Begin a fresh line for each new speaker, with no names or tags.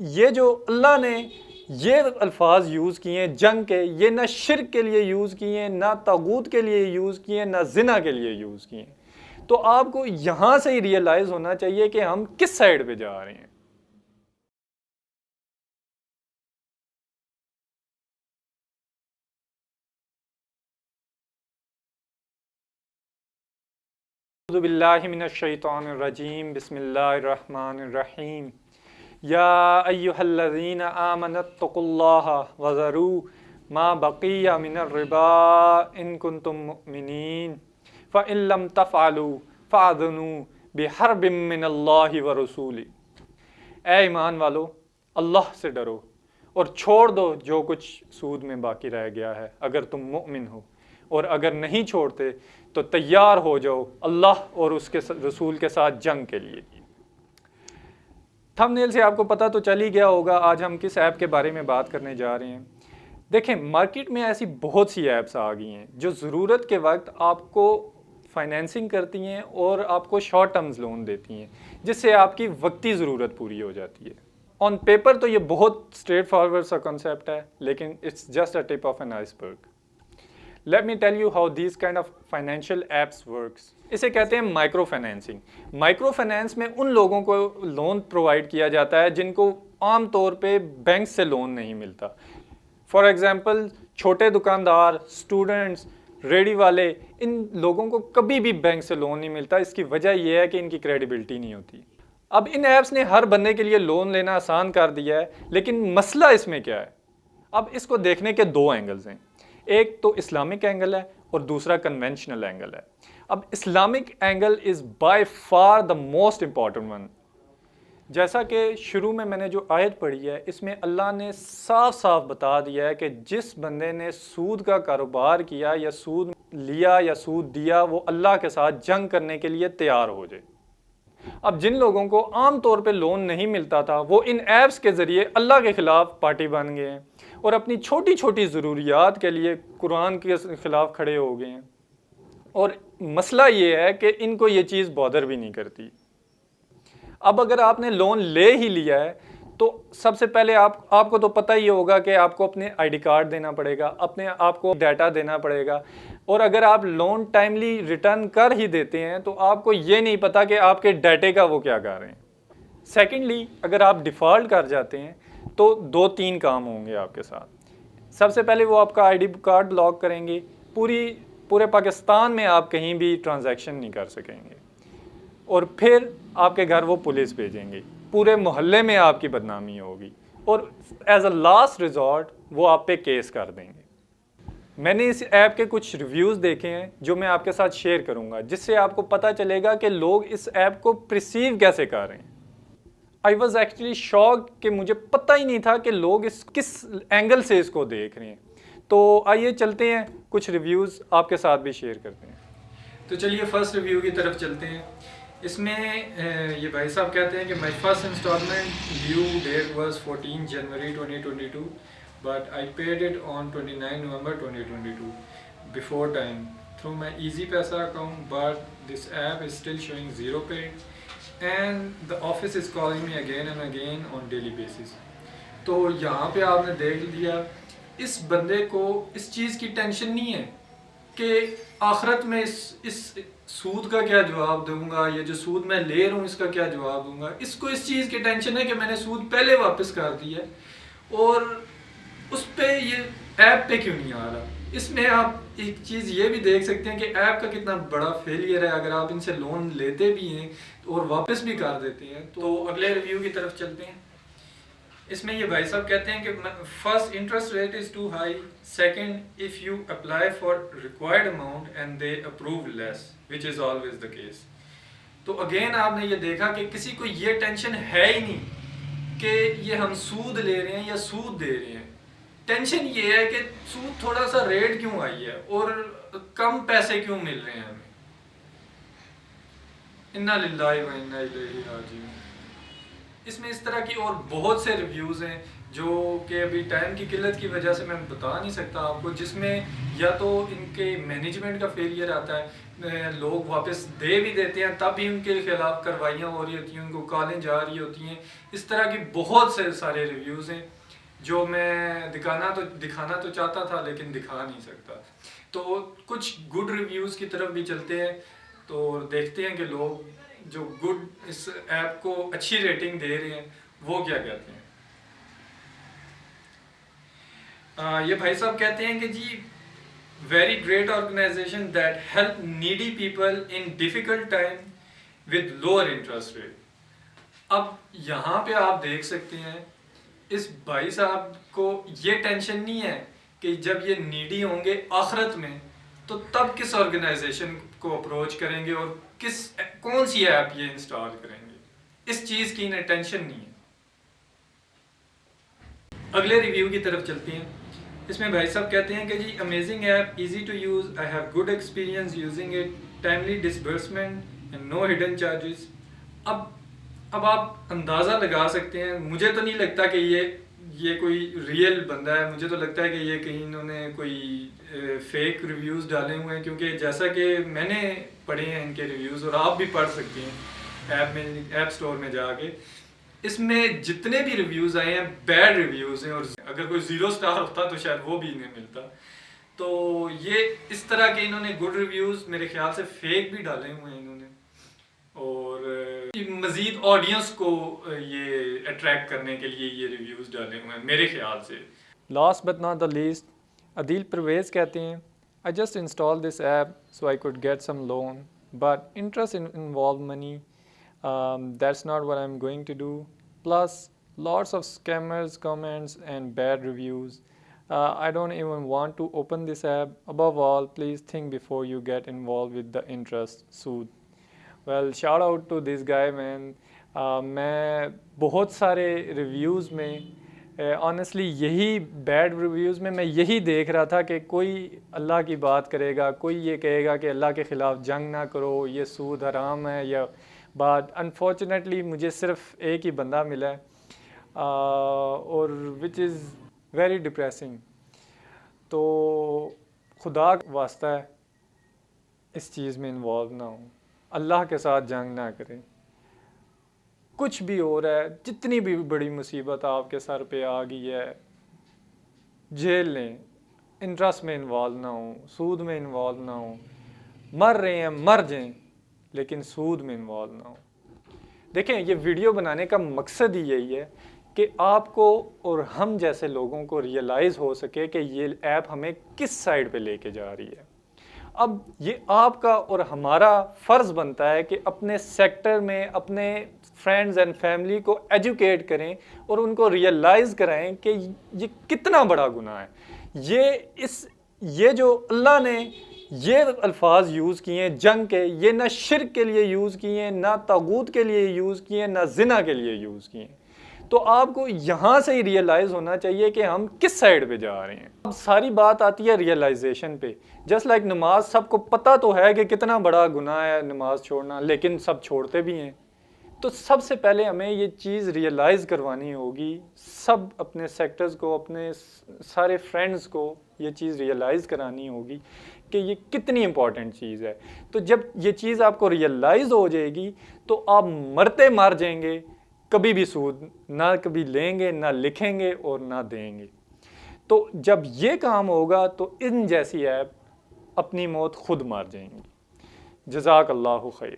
یہ جو اللہ نے یہ الفاظ یوز کیے ہیں جنگ کے، یہ نہ شرک کے لیے یوز کیے ہیں، نہ طاغوت کے لیے یوز کیے ہیں، نہ زنا کے لیے یوز کیے ہیں۔ تو آپ کو یہاں سے ہی ریئلائز ہونا چاہیے کہ ہم کس سائڈ پہ جا رہے ہیں۔ اعوذ باللہ من الشیطان الرجیم، بسم اللہ الرحمن الرحیم۔ یا ایہا الذین آمنوا اتقوا اللہ وذروا ما بقی من الربا ان کنتم مؤمنین فإن لم تفعلوا فأذنوا بحرب من اللہ ورسولہ۔ اے ایمان والو، اللہ سے ڈرو اور چھوڑ دو جو کچھ سود میں باقی رہ گیا ہے اگر تم مؤمن ہو، اور اگر نہیں چھوڑتے تو تیار ہو جاؤ اللہ اور اس کے رسول کے ساتھ جنگ کے لیے۔ تھمبنیل سے آپ کو پتہ تو چل ہی گیا ہوگا آج ہم کس ایپ کے بارے میں بات کرنے جا رہے ہیں۔ دیکھیں، مارکیٹ میں ایسی بہت سی ایپس آ گئی ہیں جو ضرورت کے وقت آپ کو فائنینسنگ کرتی ہیں اور آپ کو شارٹ ٹرمز لون دیتی ہیں، جس سے آپ کی وقتی ضرورت پوری ہو جاتی ہے۔ آن پیپر تو یہ بہت اسٹریٹ فارورڈ سا کنسیپٹ ہے، لیکن it's just a tip of an iceberg. Let me tell you how these kind of financial apps works۔ اسے کہتے ہیں مائکرو فائنینسنگ۔ مائکرو فائنینس میں ان لوگوں کو لون پرووائڈ کیا جاتا ہے جن کو عام طور پہ بینک سے لون نہیں ملتا۔ فار ایگزامپل چھوٹے دکاندار، اسٹوڈنٹس، ریڑھی والے، ان لوگوں کو کبھی بھی بینک سے لون نہیں ملتا۔ اس کی وجہ یہ ہے کہ ان کی کریڈیبلٹی نہیں ہوتی۔ اب ان ایپس نے ہر بندے کے لیے لون لینا آسان کر دیا ہے، لیکن مسئلہ اس میں کیا ہے؟ اب اس کو دیکھنے کے دو اینگلز ہیں، ایک تو اسلامک اینگل ہے اور دوسرا کنونشنل اینگل ہے۔ اب Islamic angle is by for the most important one. جیسا کہ شروع میں نے جو آیت پڑھی ہے، اس میں اللہ نے صاف صاف بتا دیا ہے کہ جس بندے نے سود کا کاروبار کیا یا سود لیا یا سود دیا، وہ اللہ کے ساتھ جنگ کرنے کے لیے تیار ہو جائے۔ اب جن لوگوں کو عام طور پہ لون نہیں ملتا تھا، وہ ان ایپس کے ذریعے اللہ کے خلاف پارٹی بن گئے ہیں اور اپنی چھوٹی چھوٹی ضروریات کے لیے قرآن کے خلاف کھڑے ہو گئے ہیں۔ اور مسئلہ یہ ہے کہ ان کو یہ چیز بادر بھی نہیں کرتی۔ اب اگر آپ نے لون لے ہی لیا ہے تو سب سے پہلے آپ کو تو پتہ ہی ہوگا کہ آپ کو اپنے آئی ڈی کارڈ دینا پڑے گا، اپنے آپ کو ڈیٹا دینا پڑے گا، اور اگر آپ لون ٹائملی ریٹرن کر ہی دیتے ہیں تو آپ کو یہ نہیں پتا کہ آپ کے ڈیٹے کا وہ کیا کر رہے ہیں۔ سیکنڈلی، اگر آپ ڈیفالٹ کر جاتے ہیں تو دو تین کام ہوں گے آپ کے ساتھ۔ سب سے پہلے وہ آپ کا آئی ڈی کارڈ بلاک کریں گے، پورے پاکستان میں آپ کہیں بھی ٹرانزیکشن نہیں کر سکیں گے، اور پھر آپ کے گھر وہ پولیس بھیجیں گے، پورے محلے میں آپ کی بدنامی ہوگی، اور ایز اے لاسٹ ریزورٹ وہ آپ پہ کیس کر دیں گے۔ میں نے اس ایپ کے کچھ ریویوز دیکھے ہیں جو میں آپ کے ساتھ شیئر کروں گا، جس سے آپ کو پتہ چلے گا کہ لوگ اس ایپ کو پرسیو کیسے کر رہے ہیں۔ آئی واز ایکچولی شاک کہ مجھے پتہ ہی نہیں تھا کہ لوگ کس اینگل سے اس کو دیکھ رہے ہیں۔ تو آئیے چلتے ہیں، کچھ ریویوز آپ کے ساتھ بھی شیئر کرتے ہیں۔ تو چلیے فرسٹ ریویو کی طرف چلتے ہیں۔ اس میں یہ بھائی صاحب کہتے ہیں کہ my first installment due date was 14 January 2022 but I paid it on 29 November 2022 before time through my Easypaisa account, but this app is still showing zero paid and the office is calling me again and again on daily basis. تو یہاں پہ آپ نے دیکھ لیا، اس بندے کو اس چیز کی ٹینشن نہیں ہے کہ آخرت میں اس سود کا کیا جواب دوں گا، یہ جو سود میں لے رہا ہوں اس کا کیا جواب دوں گا۔ اس کو اس چیز کی ٹینشن ہے کہ میں نے سود پہلے واپس کر دی ہے، اور اس پہ یہ ایپ پہ کیوں نہیں آ رہا۔ اس میں آپ ایک چیز یہ بھی دیکھ سکتے ہیں کہ ایپ کا کتنا بڑا فیلئر ہے اگر آپ ان سے لون لیتے بھی ہیں اور واپس بھی کر دیتے ہیں۔ تو اگلے ریویو کی طرف چلتے ہیں۔ اس میں یہ بھائی صاحب کہتے ہیں کہ first interest rate is too high, second if you apply for required amount and they approve less which is always the case. تو اگین آپ نے یہ دیکھا کہ کسی کو یہ ٹینشن ہے ہی نہیں کہ یہ ہم سود لے رہے ہیں یا سود دے رہے ہیں۔ ٹینشن یہ ہے کہ سود تھوڑا سا ریٹ کیوں آئی ہے اور کم پیسے کیوں مل رہے ہیں ہمیں۔ انا للہ و انا الیہ راجعون۔ اس میں اس طرح کی اور بہت سے ریویوز ہیں جو کہ ابھی ٹائم کی قلت کی وجہ سے میں بتا نہیں سکتا آپ کو، جس میں یا تو ان کے مینجمنٹ کا فیلئر آتا ہے، لوگ واپس دے بھی دیتے ہیں تب بھی ان کے خلاف کارروائیاں ہو رہی ہوتی ہیں، ان کو کالیں جا رہی ہوتی ہیں. اس طرح کی بہت سے سارے ریویوز ہیں جو میں دکھانا تو چاہتا تھا لیکن دکھا نہیں سکتا. تو کچھ گڈ ریویوز کی طرف بھی چلتے ہیں تو دیکھتے ہیں کہ لوگ جو گڈ اس ایپ کو اچھی ریٹنگ دے رہے ہیں وہ کیا کہتے ہیں. یہ بھائی صاحب کہتے ہیں کہ جی very great organization that help needy people in difficult time with lower interest rate. اب یہاں پہ آپ دیکھ سکتے ہیں اس بھائی صاحب کو یہ ٹینشن نہیں ہے کہ جب یہ نیڈی ہوں گے آخرت میں تو تب کس آرگنائزیشن کو اپروچ کریں گے اور کون سی ایپ یہ انسٹال کریں گے، اس چیز کی انہیں ٹینشن نہیں ہے. اگلے ریویو کی طرف چلتے ہیں. اس میں بھائی صاحب کہتے ہیں کہ جی amazing app, easy to use, I have good experience using it, timely disbursement and no hidden charges. اب آپ اندازہ لگا سکتے ہیں، مجھے تو نہیں لگتا کہ یہ کوئی ریئل بندہ ہے، مجھے تو لگتا ہے کہ یہ کہیں انہوں نے کوئی فیک ریویوز ڈالے ہوئے ہیں، کیونکہ جیسا کہ میں نے پڑھے ہیں ان کے ریویوز اور آپ بھی پڑھ سکتے ہیں ایپ سٹور میں جا کے. اس میں جتنے بھی ریویوز آئے ہیں بیڈ ریویوز ہیں، اور اگر کوئی 0 سٹار ہوتا تو شاید وہ بھی انہیں ملتا. تو یہ اس طرح کے انہوں نے گڈ ریویوز میرے خیال سے فیک بھی ڈالے ہوئے ہیں انہوں نے، اور مزید آڈینس کو یہ اٹریکٹ کرنے کے لیے یہ ریویوز ڈالے ہوئے ہیں میرے خیال سے. Last but not the least, Adeel Parvez کہتے ہیں I just installed this app so I could get some loan, but interest involved money. That's not what I'm going to do. Plus, lots of scammers, comments, and bad reviews. I don't even want to open this app. Above all, please think before you get involved with the interest. Sood. Well, shout out to this guy, man. میں بہت سارے reviews میں honestly یہی bed reviews میں یہی دیکھ رہا تھا کہ کوئی اللہ کی بات کرے گا، کوئی یہ کہے گا کہ اللہ کے خلاف جنگ نہ کرو، یہ سود حرام ہے یا بات. انفارچونیٹلی مجھے صرف ایک ہی بندہ ملا ہے اور وچ از ویری ڈپریسنگ. تو خدا کا واسطہ ہے اس چیز میں انوالو نہ ہوں، اللہ کے ساتھ جنگ نہ کریں. کچھ بھی ہو رہا ہے، جتنی بھی بڑی مصیبت آپ کے سر پہ آ گئی ہے، جھیل لیں، انٹرسٹ میں انوالو نہ ہوں، سود میں انوالو نہ ہوں. مر رہے ہیں مر جائیں لیکن سود میں انوالو نہ ہوں. دیکھیں یہ ویڈیو بنانے کا مقصد ہی یہی ہے کہ آپ کو اور ہم جیسے لوگوں کو ریئلائز ہو سکے کہ یہ ایپ ہمیں کس سائڈ پہ لے کے جا رہی ہے. اب یہ آپ کا اور ہمارا فرض بنتا ہے کہ اپنے سیکٹر میں اپنے فرینڈز اینڈ فیملی کو ایجوکیٹ کریں اور ان کو ریئلائز کرائیں کہ یہ کتنا بڑا گناہ ہے. یہ جو اللہ نے یہ الفاظ یوز کیے ہیں جنگ کے، یہ نہ شرک کے لیے یوز کیے ہیں، نہ طاغوت کے لیے یوز کیے ہیں، نہ زنا کے لیے یوز کیے ہیں. تو آپ کو یہاں سے ہی ریئلائز ہونا چاہیے کہ ہم کس سائڈ پہ جا رہے ہیں. اب ساری بات آتی ہے ریئلائزیشن پہ. جسٹ لائک نماز، سب کو پتہ تو ہے کہ کتنا بڑا گناہ ہے نماز چھوڑنا، لیکن سب چھوڑتے بھی ہیں. تو سب سے پہلے ہمیں یہ چیز ریئلائز کروانی ہوگی، سب اپنے سیکٹرز کو، اپنے سارے فرینڈز کو یہ چیز ریئلائز کرانی ہوگی کہ یہ کتنی امپورٹنٹ چیز ہے. تو جب یہ چیز آپ کو ریئلائز ہو جائے گی تو آپ مرتے مار جائیں گے، کبھی بھی سود نہ کبھی لیں گے، نہ لکھیں گے اور نہ دیں گے. تو جب یہ کام ہوگا تو ان جیسی ایپ اپنی موت خود مار جائیں گی. جزاک اللہ خیر.